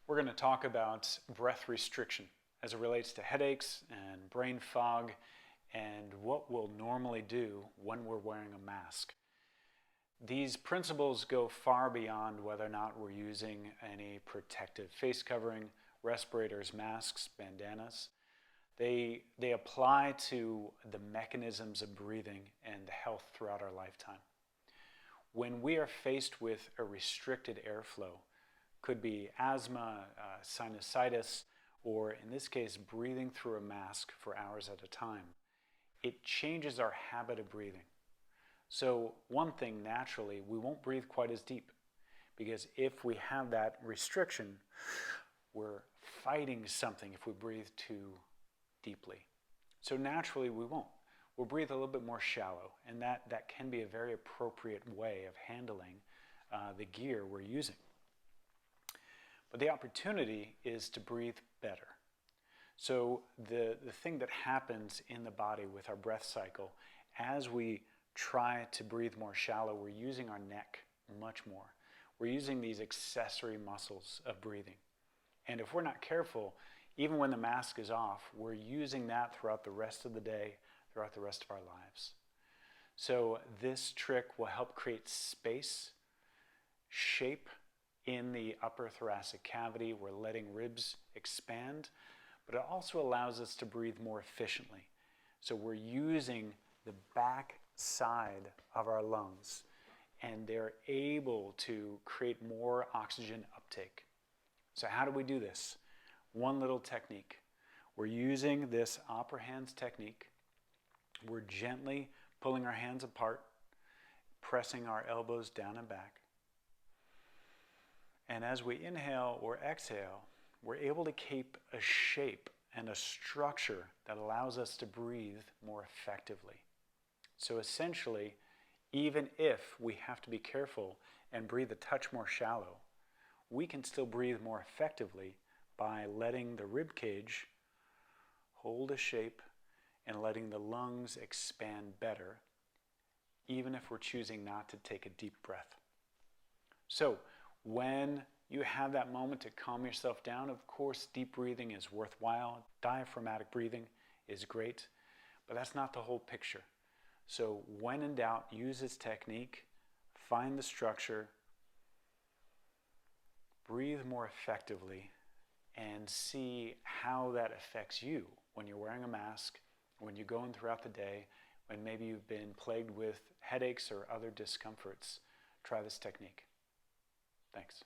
We're going to talk about breath restriction as it relates to headaches and brain fog and what we'll normally do when we're wearing a mask. These principles go far beyond whether or not we're using any protective face covering, respirators, masks, bandanas. They apply to the mechanisms of breathing and health throughout our lifetime. When we are faced with a restricted airflow, could be asthma, sinusitis, or in this case, breathing through a mask for hours at a time, it changes our habit of breathing. So one thing, naturally, we won't breathe quite as deep, because if we have that restriction, we're fighting something if we breathe too deeply. So naturally, we won't. We'll breathe a little bit more shallow, and that can be a very appropriate way of handling the gear we're using. But the opportunity is to breathe better. So the thing that happens in the body with our breath cycle, as we try to breathe more shallow, we're using our neck much more. We're using these accessory muscles of breathing. And if we're not careful, even when the mask is off, we're using that throughout the rest of the day, throughout the rest of our lives. So this trick will help create space, shape in the upper thoracic cavity. We're letting ribs expand, but it also allows us to breathe more efficiently. So we're using the back side of our lungs, and they're able to create more oxygen uptake. So how do we do this? One little technique. We're using this opera hands technique. We're gently pulling our hands apart, pressing our elbows down and back. And as we inhale or exhale, we're able to keep a shape and a structure that allows us to breathe more effectively. So essentially, even if we have to be careful and breathe a touch more shallow, we can still breathe more effectively by letting the rib cage hold a shape and letting the lungs expand better, even if we're choosing not to take a deep breath. So when you have that moment to calm yourself down, of course, deep breathing is worthwhile. Diaphragmatic breathing is great, but that's not the whole picture. So when in doubt, use this technique, find the structure, breathe more effectively, and see how that affects you when you're wearing a mask, when you're going throughout the day, when maybe you've been plagued with headaches or other discomforts. Try this technique. Thanks.